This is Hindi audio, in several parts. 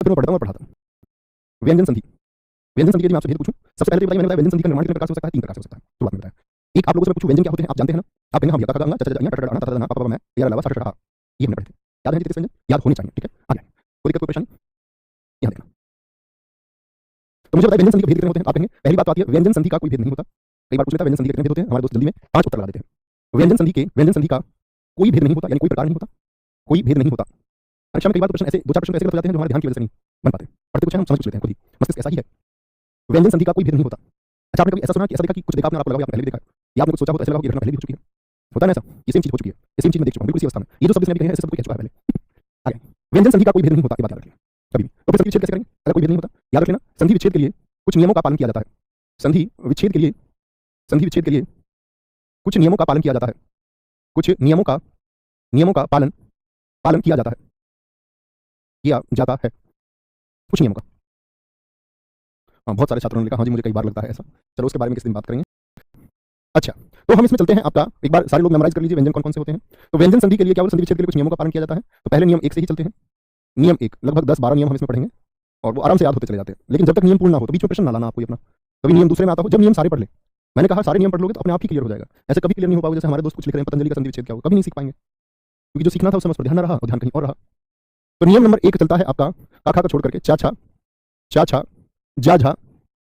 फिर मैं पढ़ता हूँ और पढ़ाता हूँ। व्यंजन संधि। व्यंजन संधि के लिए मैं आपसे भेद पूछूं, सबसे पहले तो बताइए, मैंने बताया व्यंजन संधि का निर्माण कितने प्रकार से हो सकता है? 3 प्रकार से हो सकता है। शुरुआत में बताया। एक आप लोगों से मैं पूछूं व्यंजन क्या होते हैं, आप जानते हैं ना? आप कहेंगे हम यका गंगा चचा जनिया टटा टटा पापा मैं यार अलावा सारा टटा, ये हमने पढ़े थे। याद है जितने व्यंजन? याद होने चाहिए, ठीक है? आगे कोई दिक्कत कोई परेशानी? यहाँ देखना। तो मुझे बताइए व्यंजन संधि के भेद कितने होते हैं? आप कहेंगे पहली बात तो आती है व्यंजन संधि का कोई भेद नहीं होता। कई बार पूछ लेता है व्यंजन संधि के कितने भेद होते हैं? हमारे दोस्त जल्दी में 5 उत्तर लगा देते हैं। व्यंजन संधि का कोई भेद नहीं होता, यानी कोई प्रकार नहीं होता, कोई भेद नहीं होता। परीक्षा में कई बार प्रश्न ऐसे 2-4 प्रश्न ऐसे गलत हो जाते हैं जो हमारे ध्यान की वजह से नहीं बन पाते। पढ़ते कुछ है हम समझ कुछ लेते हैं खुद ही, मस्तिष्क ऐसा ही है। व्यंजन संधि का कोई भेद नहीं होता। अच्छा आपने कभी ऐसा सुना कि ऐसा देखा कि कुछ देखा आपने, आप लगा आपने पहले भी देखा है, या आपने कुछ सोचा हो तो ऐसा लगा कि घटना पहले भी हो चुकी है? होता है ना ऐसा? ये सेम चीज हो चुकी है, ये सेम चीज मैं देख चुका हूं बिल्कुल इसी अवस्था में। ये जो शब्द इसने अभी कहे हैं ऐसे शब्द कह चुका है पहले। आगे व्यंजन संधि का कोई भेद नहीं होता, ये बात याद रखिए कभी भी। तो फिर संधि विच्छेद कैसे करेंगे अगर कोई भेद नहीं होता? याद रख लेना, संधि विच्छेद के लिए कुछ नियमों का पालन किया जाता है। संधि विच्छेद के लिए, संधि विच्छेद के लिए कुछ नियमों का पालन किया जाता है। कुछ नियमों का पालन किया जाता है, किया जाता है कुछ नियमों का। हाँ, बहुत सारे छात्रों ने लिखा हाँ जी मुझे कई बार लगता है ऐसा। चलो उसके बारे में किस दिन बात करेंगे। अच्छा तो हम इसमें चलते हैं। आपका एक बार सारे लोग मेमोराइज कर लीजिए व्यंजन कौन कौन से होते हैं। तो व्यंजन संधि के लिए क्या, संधि विच्छेद के लिए कुछ नियमों का पालन किया जाता है। तो पहले नियम 1 से ही चलते हैं। नियम 1 लगभग 10-12 नियम हम इसमें पढ़ेंगे और वो आराम से याद होते चले जाते हैं, लेकिन जब तक नियम पूर्ण ना हो तो बीच में प्रश्न ना लाना आपको अपना। कभी नियम दूसरे में आता हो, जब नियम सारे पढ़ ले। मैंने कहा सारे नियम पढ़ लोगे तो अपने आप ही क्लियर हो जाएगा। ऐसे कभी क्लियर नहीं हो पाओगे जैसे हमारे दोस्त कुछ लिख रहे हैं पतंजलि का संधि विच्छेद क्या होगा, कभी नहीं सीख पाएंगे, क्योंकि जो सीखना था उस समय पर ध्यान न रहा और ध्यान कहीं और रहा। तो नियम नंबर 1 चलता है आपका काखा को छोड़ करके चा छा जा झा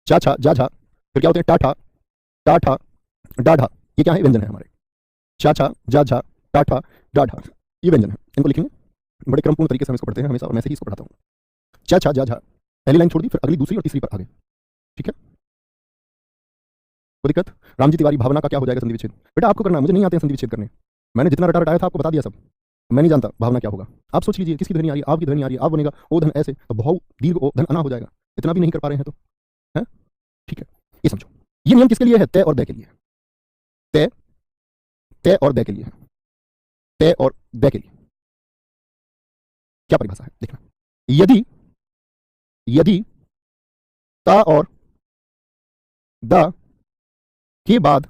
चा छा जा झा, फिर क्या होते हैं टाठा टाठा डाढ़ा। ये क्या है? व्यंजन है हमारे। चा छा जा झा टाठा डाढ़ा, ये व्यंजन है। इनको लिखेंगे बड़े क्रमपूर्ण तरीके से हम इसको पढ़ते हैं हमेशा, और मैं से ही इसको पढ़ाता हूँ। चा छा जा झा, पहली लाइन छोड़ दी, फिर अगली दूसरी और तीसरी पर आगे, ठीक है? कोई दिक्कत? रामजी तिवारी भावना का क्या हो जाएगा संधि विच्छेद? बेटा आपको करना, मुझे नहीं आते हैं संधि विच्छेद करने। मैंने जितना रटा रटाया था आपको बता दिया सब। मैं नहीं जानता भावना क्या होगा। आप सोच लीजिए किसकी ध्वनि आ रही है? आपकी ध्वनि आ रही है, आप बनेगा ओ धन ऐसे तो बहु दीर्घ ओ धन अना हो जाएगा। इतना भी नहीं कर पा रहे हैं तो है, ठीक है? ये समझो, ये नियम किसके लिए है? तय और दय के लिए। तय और दय के लिए, तय और दय के लिए। क्या परिभाषा है देखना। यदि ता और दा के बाद,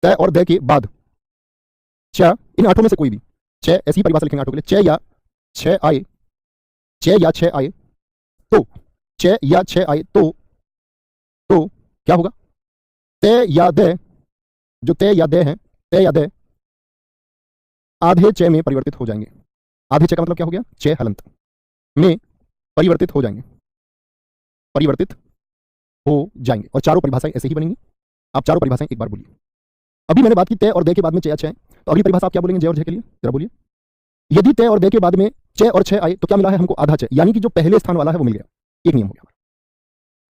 तय और दय के बाद च, इन 8 में से कोई भी छ, ऐसी परिभाषा लिखेंगे 8 के लिए, च या छ आए, च या छ आए तो, च या छ आए तो क्या होगा? तय या दय, जो तय या दय है, तय या दय आधे च में परिवर्तित हो जाएंगे। आधे च का मतलब क्या हो गया? च हलंत में परिवर्तित हो जाएंगे, परिवर्तित हो जाएंगे। और चारों परिभाषाएं ऐसे ही बनेंगी। आप चारों परिभाषाएं एक बार बोलिए। अभी मैंने बात की तय और दय के बाद में च या छ, तो अगली परिभाषा आप क्या बोलेंगे? जय और झ के लिए जरा बोलिए। यदि तय और दय के बाद में च और छ आए तो क्या मिला है हमको? आधा च, यानी कि जो पहले स्थान वाला है वो मिल गया। एक नियम हो गया।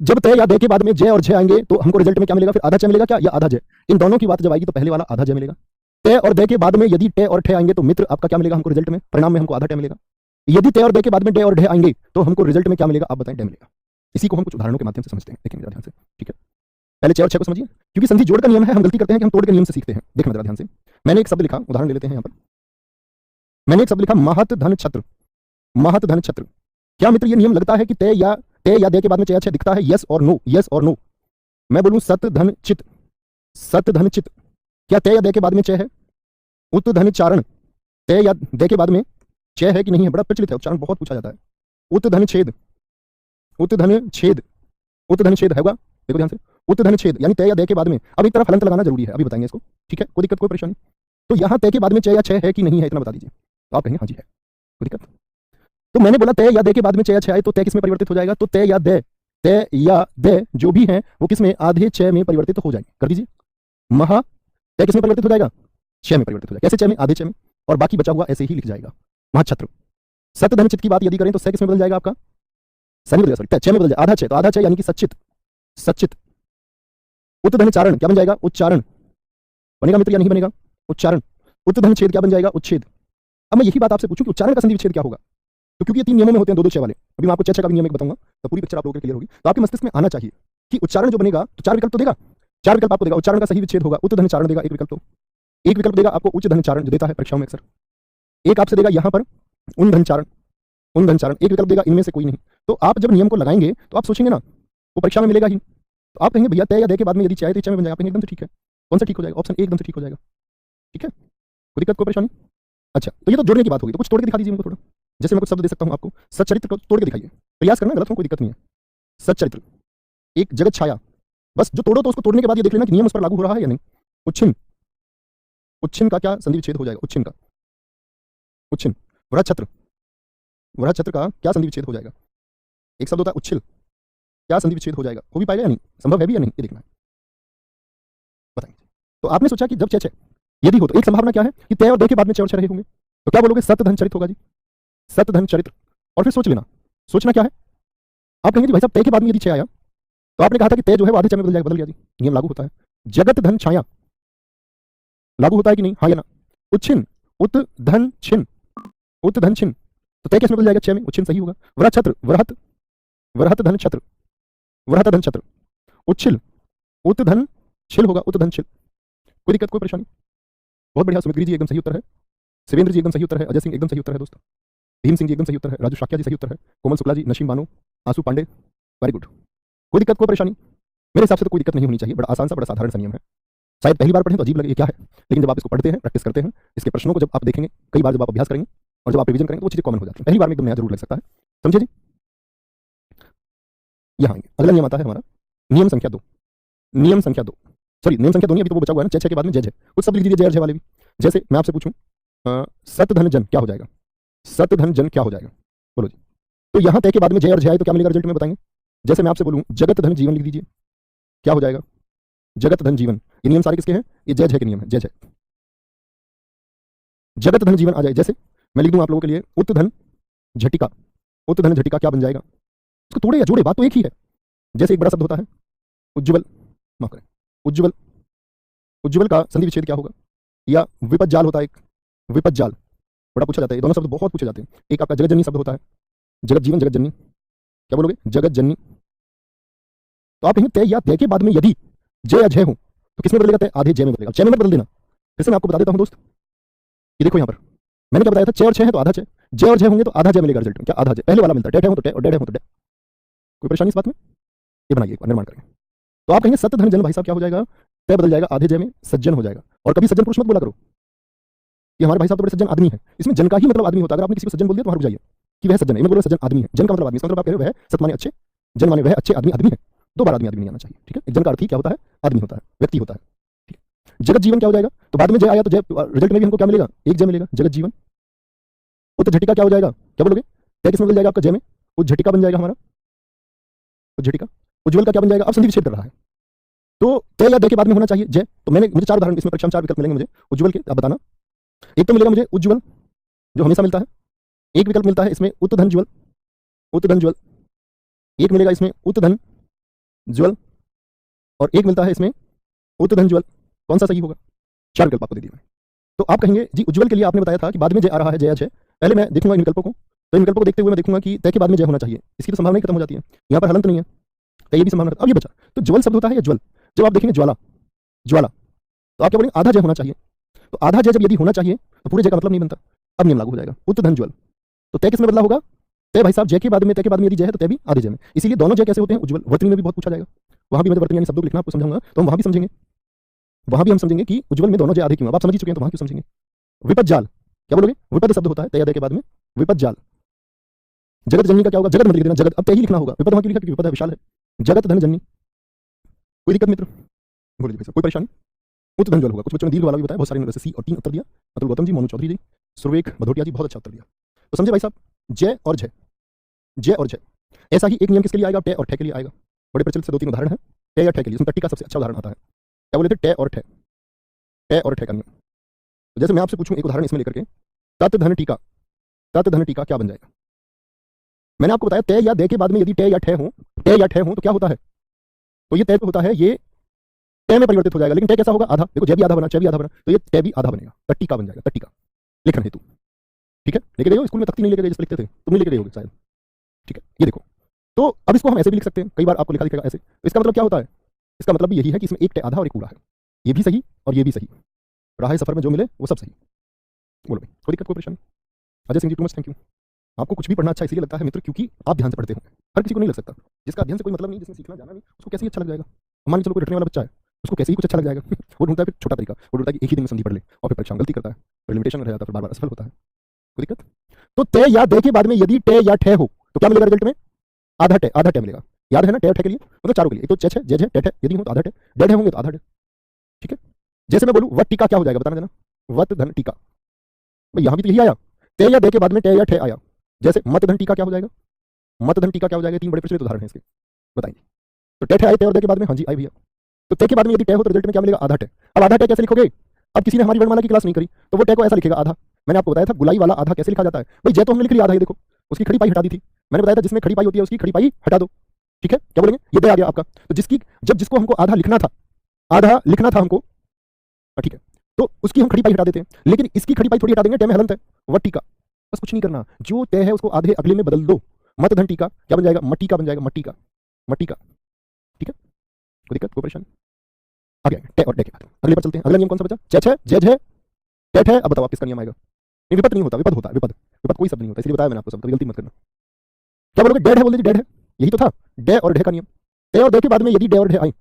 जब तय या दय के बाद में जय और झ आएंगे तो हमको रिजल्ट में क्या मिलेगा? फिर आधा च मिलेगा क्या, या आधा जय? इन दोनों की बात जब आएगी तो पहले वाला आधा जय मिलेगा। तय और दय के बाद में यदि ट और ठ आएंगे तो मित्र आपका क्या मिलेगा हमको रिजल्ट में? परिणाम में हमको आधा ट मिलेगा। यदि तय और दय के बाद में ड और ढ आएंगे तो हमको रिजल्ट में क्या मिलेगा? आप बताएं। ड मिलेगा। इसी को हम कुछ उदाहरणों के माध्यम से समझते हैं, देखेंगे ध्यान से, ठीक है? पहले च और छ को समझिए, क्योंकि संधि जोड़ का नियम है। हम गलती करते हैं कि हम तोड़ के नियम से सीखते हैं। देखना जरा ध्यान से। मैंने एक शब्द लिखा, उदाहरण ले लेते हैं यहाँ पर। मैंने एक शब्द लिखा महत धन छत्र। महत धन छत्र, क्या मित्र ये नियम लगता है कि तय या दय के बाद में च या छ दिखता है? यस और नो, यस और नो। मैं बोलूं सत धन चित, सत धन चित, क्या तय या दय के बाद में च है? उत धन चारण, तय या दय के बाद में च है कि नहीं है? बड़ा प्रचलित है, उच्चारण बहुत पूछा जाता है। उत धन छेद, उत धन छेद, उत धन छेद होगा, देखो ध्यान से। उत धन छेद यानी तय या दय के बाद में अब एक तरफ हलंत लगाना जरूरी है, अभी बताएंगे इसको, ठीक है? कोई दिक्कत कोई परेशानी? तो यहां तय के बाद में च या छ है कि नहीं है, इतना बता दीजिए। तो आप कहेंगे हाँ जी है, कोई दिक्कत? तो मैंने बोला तय या दय के बाद में च या छ आए तो तय किस में परिवर्तित हो जाएगा? तो तय या दय जो भी है वो किस में? आधे च में परिवर्तित हो जाएंगे। कर दीजिए। महा तय किस में परिवर्तित हो जाएगा? छ में परिवर्तित हो जाएगा। कैसे? च में, आधे च में, और बाकी बचा हुआ ऐसे ही लिख जाएगा। महाछत्र। सत धन चित की बात यदि करें तो स किस में बदल जाएगा आपका? स नहीं बदल, सॉरी च में बदल जाएगा। आधा च, तो आधा च यानी कि सच्चित, सच्चित। उत धन चारण क्या बन जाएगा? उच्चारण बनेगा मित्र या नहीं बनेगा? उच्चारण। उत धन छेद क्या बन जाएगा? उच्छेद। अब मैं यही बात आपसे पूछूं कि उच्चारण का संधि विच्छेद क्या होगा? तो क्योंकि ये 3 नियमों में होते हैं, 2-2 च वाले। अभी मैं आपको च का भी नियम एक बताऊंगा तो पूरी पिक्चर आप लोगों के क्लियर होगी। तो आपके मस्तिष्क में आना चाहिए कि उच्चारण जो बनेगा तो 4 विकल्प तो देगा, 4 विकल्प आपको देगा। उच्चारण का सही विच्छेद होगा, उत धन चारण देगा एक विकल्प, तो एक विकल्प देगा आपको उच्च धन चारण जो देता है परीक्षाओं में अक्सर। एक आपसे देगा यहाँ पर उन धन चारण, उन धन चारण, एक विकल्प देगा। इनमें से कोई नहीं। तो आप जब नियम को लगाएंगे तो आप सोचेंगे ना वो परीक्षा में मिलेगा ही। तो आप कहेंगे भैया तय या दय के बाद में यदि चाहे तो च में बन जाएगा। आप कहेंगे एकदम से ठीक है। कौन सा ठीक हो जाएगा? ऑप्शन ए एकदम से ठीक हो जाएगा, ठीक है? कोई दिक्कत कोई परेशानी? अच्छा तो ये तो जोड़ने की बात होगी, तो कुछ तोड़ के दिखा दीजिए हमको थोड़ा। जैसे मैं कुछ शब्द दे सकता हूं आपको, सच्चरित्र को तोड़ के दिखाइए, प्रयास करना, गलत हो कोई दिक्कत नहीं है। सच्चरित्र, एक जगत छाया, बस जो तोड़ो तो उसको तोड़ने के बाद ये देख लेना कि नियम उस पर लागू हो रहा है या नहीं। उच्छिन्न, उच्छिन्न का क्या संधि विच्छेद हो जाएगा, उच्छिन्न का, उच्छिन्न। वृहच्छत्र, वृहच्छत्र का क्या संधि विच्छेद हो जाएगा, एक शब्द होता है उच्छिल, क्या संधि विच्छेद हो जाएगा, हो भी पाएगा या नहीं, संभव है भी या नहीं, ये देखना है, बताएंगे। तो आपने सोचा कि जब छह यदि हो तो एक संभावना क्या है कि तय और दे के बाद में छह और छह रहे होंगे, तो क्या बोलोगे, सत्य धन चरित्र होगा जी, सत्य धन चरित्र। और फिर सोच लेना, सोचना क्या है, आप कहेंगे जी भाई साहब तय के बाद में यदि छह आया तो आपने कहा था कि तय जो है वो आधे छह में बदल जाएगा, बदल गया जी, नियम लागू होता है। जगत धन छाया लागू होता है कि नहीं, हाँ या ना। उच्छिन्न, उत धन छिन्न, उत धन छिन्न, तो तय किसमें बदल जाएगा, छह में, उच्छिन्न सही होगा। वृहच्छत्र, वृहत, वृहत धन छत्र, वृहत धन छत्र। उच्छिल, उत धन छिल होगा, उत धन छिल। कोई दिक्कत, कोई परेशानी, बहुत बढ़िया। सुमित गिरी जी एकदम सही उत्तर है, शिवेंद्र जी एकदम सही उत्तर है, अजय सिंह एकदम सही उत्तर है दोस्तों, भीम सिंह जी एकदम सही उत्तर है, राजू शाक्या जी सही उत्तर है, कोमल शुक्ला जी, नशीम बानो, आंसू पांडे, वेरी गुड। कोई दिक्कत, कोई परेशानी, मेरे हिसाब से तो कोई दिक्कत नहीं होनी चाहिए, बड़ा आसान सा, बड़ा साधारण सा नियम है। शायद पहली बार पढ़ें तो अजीब लगे ये क्या है, लेकिन जब आप इसको पढ़ते हैं, प्रैक्टिस करते हैं, इसके प्रश्नों को जब आप देखेंगे, कई बार जब आप अभ्यास करेंगे और जब आप रिवीजन करेंगे तो वो चीजें कॉमन हो जाती हैं। पहली बार में एकदम नया जरूर लग सकता है, समझे जी। यहाँ अगला नियम आता है हमारा, नियम संख्या 2, नियम संख्या 2, सॉरी नियम संख्या 2 नहीं, अभी तो वो बचा हुआ है ना, छह के बाद में जय जय, कुछ सब लिख दीजिए जय और जय वाले भी। जैसे मैं आपसे पूछूं सत धन जन क्या हो जाएगा, सत धन जन क्या हो जाएगा, बोलो जी। तो यहां तय के बाद में जय और जय आए तो क्या मिलेगा रिजल्ट में, बताएंगे। जैसे मैं आपसे बोलूं जगत धन जीवन लिख दीजिए, क्या हो जाएगा, जगत धन जीवन। ये नियम सारे किसके हैं, ये जय जय के नियम है, जय जय, जगत धन जीवन आ जाए। जैसे मैं लिख दूं आप लोगों के लिए उत धन झटिका, उत धन झटिका क्या बन जाएगा, इसको तोड़े या जोड़े, बात तो एक ही है। जैसे एक बड़ा शब्द होता है उज्ज्वल, माफ करें, उज्ज्वल, उज्ज्वल का संधि विच्छेद क्या होगा, या विपद जाल होता है एक, विपद जाल बड़ा पूछा जाता है, ये दोनों शब्द बहुत पूछे जाते हैं। एक आपका जगत जननी शब्द होता है, जगत जीवन, जगत जननी, क्या बोलोगे, जगत जननी। तो आप कहेंगे तय या तय के बाद में यदि जय या जय हो तो किसमें बदलेगा, तय आधे जय में बदलेगा, जय में बदल देना। फिर से मैं आपको बता देता हूं दोस्त, ये देखो यहां पर मैंने क्या बताया था, छह और छह है तो आधा छह, जय और जय होंगे तो आधा जय मिलेगा रिजल्ट में, क्या आधा जय, पहले वाला मिलता है, टय हो तो टय और डे हो तो डे। कोई परेशानी इस बात में, ये बनाइए एक बार, निर्माण करेंगे। तो आप कहेंगे सत्य धन जन भाई साहब क्या हो जाएगा, तय बदल जाएगा, आधे जय में सज्जन हो जाएगा। और कभी सज्जन पुरुष मत बोला करो कि हमारे भाई साहब तो बड़े सज्जन आदमी है, इसमें जन का ही मतलब आदमी होता है। अगर आपने किसी को सज्जन बोल दिया तो वहां रुक जाइए कि वह सज्जन है, मैं बोल रहा सज्जन आदमी है, जन का मतलब आदमी, इसका मतलब आप कह रहे हो वह सत माने अच्छे, जन माने वह अच्छे आदमी, आदमी है, दो बार आदमी आदमी नहीं आना चाहिए, ठीक है। एक जन का अर्थ ही क्या होता है, आदमी होता है, व्यक्ति होता है, ठीक है। जगत जीवन क्या हो जाएगा, तो बाद में जय आया तो जय रिजल्ट में भी हमको क्या मिलेगा, एक जय मिलेगा, जगत जीवन। उत झटिका क्या हो जाएगा, क्या बोलोगे, तय किसमें बदल जाएगा आपका, जय में, उत झटिका बन जाएगा हमारा, उत झटिका। उज्ज्वल का क्या बन जाएगा, अब संधि विच्छेद कर रहा है तो तय या दय के बाद में होना चाहिए जय। तो मैंने, मुझे चार उदाहरण इसमें परीक्षा में चार विकल्प मिलेंगे मुझे उज्ज्वल के, आप बताना। एक तो मिलेगा मुझे उज्ज्वल जो हमेशा मिलता है, एक विकल्प मिलता है इसमें उत धन ज्वल, उत धन ज्वल, एक मिलेगा इसमें उत धन ज्वल, और एक मिलता है इसमें उत धन ज्वल। कौन सा सही होगा, चार विकल्प आपको दे दिए। तो आप कहेंगे जी उज्ज्वल के लिए आपने बताया था कि बाद में जय आ रहा है, जय जय, पहले मैं देखूंगा इन विकल्पों को, तो इन विकल्पों को देखते हुए मैं देखूंगा कि तय के बाद में जय होना चाहिए, इसकी तो संभावना खत्म हो जाती है, यहाँ पर हलंत नहीं है, तो ये भी संभावना। अब ये बचा तो ज्वल शब्द होता है या ज्वल, जब आप देखेंगे ज्वाला, ज्वाला, तो आप क्या बोलेंगे, आधा जय होना चाहिए। तो आधा जय जब यदि होना चाहिए तो पूरे जय का मतलब नहीं बनता, अब नियम लागू हो जाएगा, उत धन ज्वल। तो तय किसमें बदला होगा, तय भाई साहब जय के बाद में, तय के बाद में यदि जय है तो तय भी आधे जय में। इसीलिए दोनों जय कैसे होते हैं, उज्ज्वल। वर्तनी में भी बहुत पूछा जाएगा, वहां भी मैं वर्तनी यानी शब्दों को लिखना आपको समझाऊंगा, तो हम वहां भी समझेंगे, वहां भी हम समझेंगे कि उज्ज्वल में दोनों जय आधे क्यों, आप समझ चुके हैं तो वहां क्यों समझेंगे। विपद जाल, क्या बोलोगे, विपद शब्द होता है तय दय के बाद में, विपद जाल। जगत जननी का क्या होगा, जगत मत लिख देना, जगत अब तय ही लिखना होगा, विपद वहां क्यों लिखा, क्योंकि विपद है, विशाल है। जगत धन जननी, कोई दिक्कत मित्र, बोलिए भाई साहब, कोई परेशानी। उत धन ज्वल होगा, कुछ बच्चों ने दीर्घ वाला भी बताया, बहुत सारे ने सी और 3 उत्तर दिया, अतुल गौतम जी, मोनू चौधरी जी, सुरवेख भदौटिया जी, बहुत अच्छा उत्तर दिया। तो समझे भाई साहब, जय और जय, जय और जय। ऐसा ही एक नियम किसके लिए आएगा, टय और ठय के लिए आएगा। बड़े प्रचलित से 2-3 उदाहरण है, टय या ठय के लिए, उसमें टट्टी का सबसे अच्छा उदाहरण आता है, क्या बोले थे, टय और ठय, टय और ठय का नियम। तो जैसे मैं आपसे पूछूं एक उदाहरण इसमें लेकर के, तत् धन टीका, तत् धन टीका क्या बन जाएगा। मैंने आपको बताया तय या दय के बाद में यदि टय या ठय हो, टय या ठय हो तो क्या होता है, तो ये तय होता है, ये टय में परिवर्तित हो जाएगा, लेकिन टय कैसा होगा, आधा। देखो जय भी आधा बना, च भी आधा बना, तो ये टय भी आधा बनेगा, तट्टी का बन जाएगा, तट्टी का लिखन हेतु, ठीक है। लेके गए हो स्कूल में, तख्ती नहीं लेके गए जिस लिखते थे, तुम नहीं लेके गए होगे शायद, ठीक है। ये देखो, तो अब इसको हम ऐसे भी लिख सकते हैं, कई बार आपको लिखा दिखेगा ऐसे, तो इसका मतलब क्या होता है, इसका मतलब भी यही है कि इसमें एक टय आधा और एक पूरा है, ये भी सही और ये भी सही, राह सफर में जो मिले वो सब सही। बोलो भाई, कोई दिक्कत, कोई परेशानी। Ajay Singh ji too much thank you. आपको कुछ भी पढ़ना अच्छा इसलिए लगता है मित्र क्योंकि आप ध्यान से पढ़ते हो, हर किसी को नहीं लग सकता, जिसका अध्ययन से कोई मतलब नहीं, जिसने सीखना जाना नहीं, उसको कैसे ही अच्छा लग जाएगा। मान लीजिए चलो कोई रटने वाला बच्चा है, उसको कैसे ही कुछ अच्छा लग जाएगा वो ढूंढता है फिर छोटा तरीका, वो ढूंढता है कि एक ही दिन में संधि पढ़ ले, और फिर परीक्षा में गलती करता है, फिर लिमिटेशन में रह जाता है, फिर बार बार असफल होता है। कोई दिक्कत। तो ते या दे के बाद में यदि टे या ठे हो तो क्या मिलेगा रिजल्ट में? आधा टे मिलेगा। याद है ना, टे और ठे के लिए, मतलब चारों के लिए। एक तो चेच है, जेज है, टेट है, यदि हो तो आधा टे, डेड है होंगे तो आधा टे। ठीक है, जैसे मैं बोलूं वट टीका क्या हो जाएगा, बताना देना। वत धन टीका, भाई यहां भी तो यही आया, ते या दे के बाद में टे या ठे आया। जैसे मत धन टीका क्या हो जाएगा, मत धन टीका क्या हो जाएगा? तीन बड़े प्रचलित उदाहरण हैं इसके, बताएंगे। तो टे ठे आए, ते और दे के बाद में, हाँ जी आई भैया। तो ते के बाद में यदि टे हो तो रिजल्ट में क्या मिलेगा? आधा टे। अब आधा टे कैसे लिखोगे? अब किसी ने हमारी वर्णमाला की क्लास नहीं करी तो वो टे को ऐसा लिखेगा आधा। मैंने आपको बताया था गुलाई वाला आधा कैसे लिखा जाता है। भाई जय तो हमने लिख लिया आधा, ये देखो उसकी खड़ी पाई हटा दी थी। मैंने बताया था जिसमें खड़ी पाई होती है उसकी खड़ी पाई हटा दो। ठीक है, क्या बोलेंगे? ये दे आ गया आपका। तो जिसको हमको आधा लिखना था, हमको, ठीक है, तो उसकी हम खड़ी पाई हटा देते हैं। लेकिन इसकी खड़ी पाई थोड़ी हटा देंगे, टे में हलंत है, वट टीका। बस कुछ नहीं करना, जो तय है उसको आधे अगले में बदल दो। मत धन टीका क्या बन जाएगा? मट्टी का बन जाएगा, मट्टी का। ठीक है, कोई दिक्कत, कोई परेशानी? आ गया टे और डे के बाद। अगले पर चलते हैं। अगला नियम कौन सा बचा? चेच है, जेज है, टेट है। अब बताओ आप किसका नियम आएगा? नहीं, विपद नहीं होता, विपद होता है। विपद कोई शब्द नहीं होता, इसलिए बताया मैंने आपको सब, गलती मत करना। क्या बोलोगे? डेड है बोल दीजिए, डेड है, यही तो था, डे और डे का नियम। डे और डे के बाद में यदि डे और डे आए